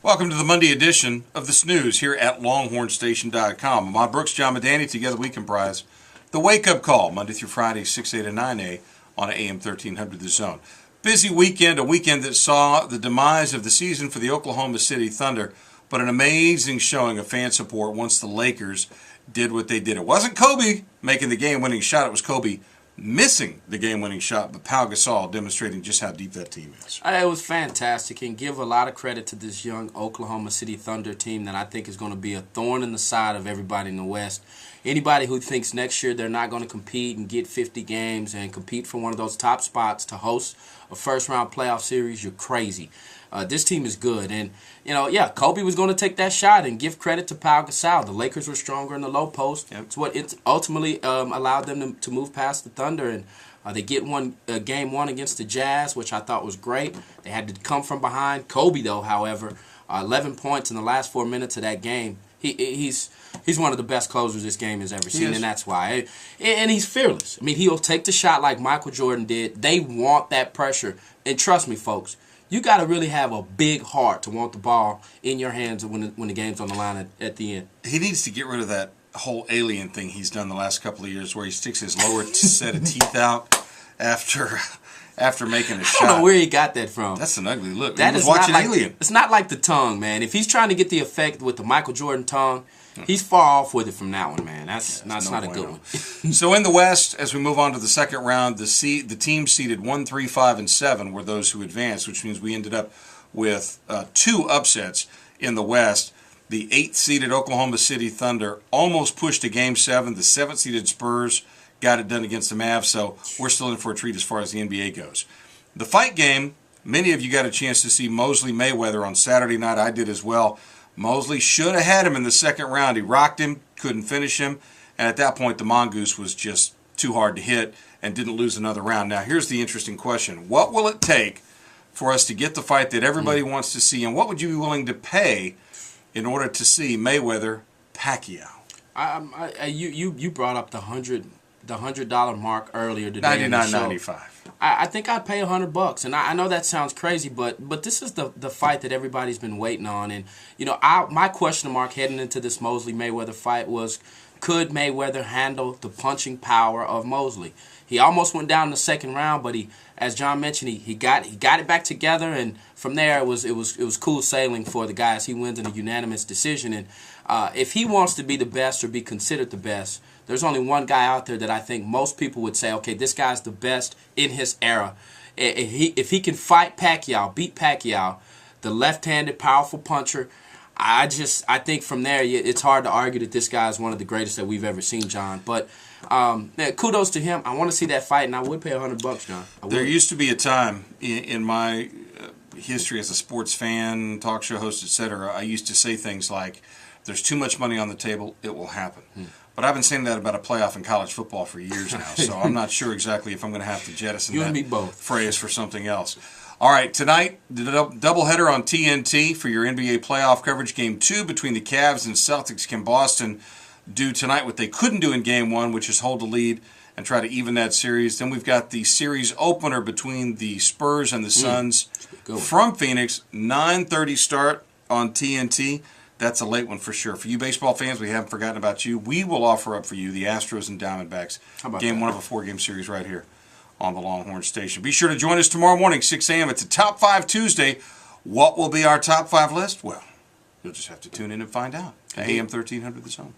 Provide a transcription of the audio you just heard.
Welcome to the Monday edition of the Snews here at LonghornStation.com. I'm Brooks, John Medani. Together we comprise the Wake Up Call, Monday through Friday, 6A to 9A on AM 1300 The Zone. Busy weekend, a weekend that saw the demise of the season for the Oklahoma City Thunder, but an amazing showing of fan support once the Lakers did what they did. It wasn't Kobe making the game-winning shot. It was Kobe missing the game-winning shot, but Pau Gasol demonstrating just how deep that team is. It was fantastic, and give a lot of credit to this young Oklahoma City Thunder team that I think is going to be a thorn in the side of everybody in the West. Anybody who thinks next year they're not going to compete and get 50 games and compete for one of those top spots to host a first-round playoff series, you're crazy. This team is good, and Kobe was going to take that shot and give credit to Pau Gasol. The Lakers were stronger in the low post. Yep. It's what it ultimately allowed them to move past the Thunder, and they get game one against the Jazz, which I thought was great. They had to come from behind. Kobe, though, however, 11 points in the last 4 minutes of that game. He's one of the best closers this game has ever seen, and that's why. And he's fearless. I mean, he'll take the shot like Michael Jordan did. They want that pressure, and trust me, folks. You got to really have a big heart to want the ball in your hands when the game's on the line at the end. He needs to get rid of that whole alien thing he's done the last couple of years where he sticks his lower set of teeth out after making a shot. I don't know where he got that from. That's an ugly look. That he was is watching not Alien. It's not like the tongue, man. If he's trying to get the effect with the Michael Jordan tongue, he's far off with it from that one, man. That's not a good one. So in the West, as we move on to the second round, the teams seeded 1, 3, 5, and 7 were those who advanced, which means we ended up with 2 upsets in the West. The 8th-seeded Oklahoma City Thunder almost pushed to Game 7. The 7th-seeded Spurs got it done against the Mavs, so we're still in for a treat as far as the NBA goes. The fight game, many of you got a chance to see Mosley Mayweather on Saturday night. I did as well. Mosley should have had him in the second round. He rocked him, couldn't finish him, and at that point the Mongoose was just too hard to hit and didn't lose another round. Now here's the interesting question. What will it take for us to get the fight that everybody wants to see, and what would you be willing to pay in order to see Mayweather-Pacquiao? You brought up the $100 mark earlier today. $99.95. I think I'd pay $100, and I know that sounds crazy, but this is the fight that everybody's been waiting on. And my question mark heading into this Mosley Mayweather fight was, could Mayweather handle the punching power of Mosley? He almost went down in the second round, but as John mentioned, he got it back together, and from there it was cool sailing for the guys. He wins in a unanimous decision, and if he wants to be the best or be considered the best, there's only one guy out there that I think most people would say, okay, this guy's the best in his era. If he can fight Pacquiao, beat Pacquiao, the left-handed powerful puncher, I think from there it's hard to argue that this guy is one of the greatest that we've ever seen, John. But kudos to him. I want to see that fight, and I would pay $100, John. There used to be a time in my history as a sports fan, talk show host, etc. I used to say things like, "There's too much money on the table; it will happen." But I've been saying that about a playoff in college football for years now, so I'm not sure exactly if I'm going to have to jettison that phrase for something else. All right, tonight, the doubleheader on TNT for your NBA playoff coverage. Game 2 between the Cavs and Celtics. Can Boston do tonight what they couldn't do in Game 1, which is hold the lead and try to even that series? Then we've got the series opener between the Spurs and the Suns from Phoenix. 9:30 start on TNT. That's a late one for sure. For you baseball fans, we haven't forgotten about you. We will offer up for you the Astros and Diamondbacks. Game 1 of a 4-game series right here on the Longhorn Station. Be sure to join us tomorrow morning, 6 a.m. It's a Top 5 Tuesday. What will be our Top 5 list? Well, you'll just have to tune in and find out. AM 1300 The Zone.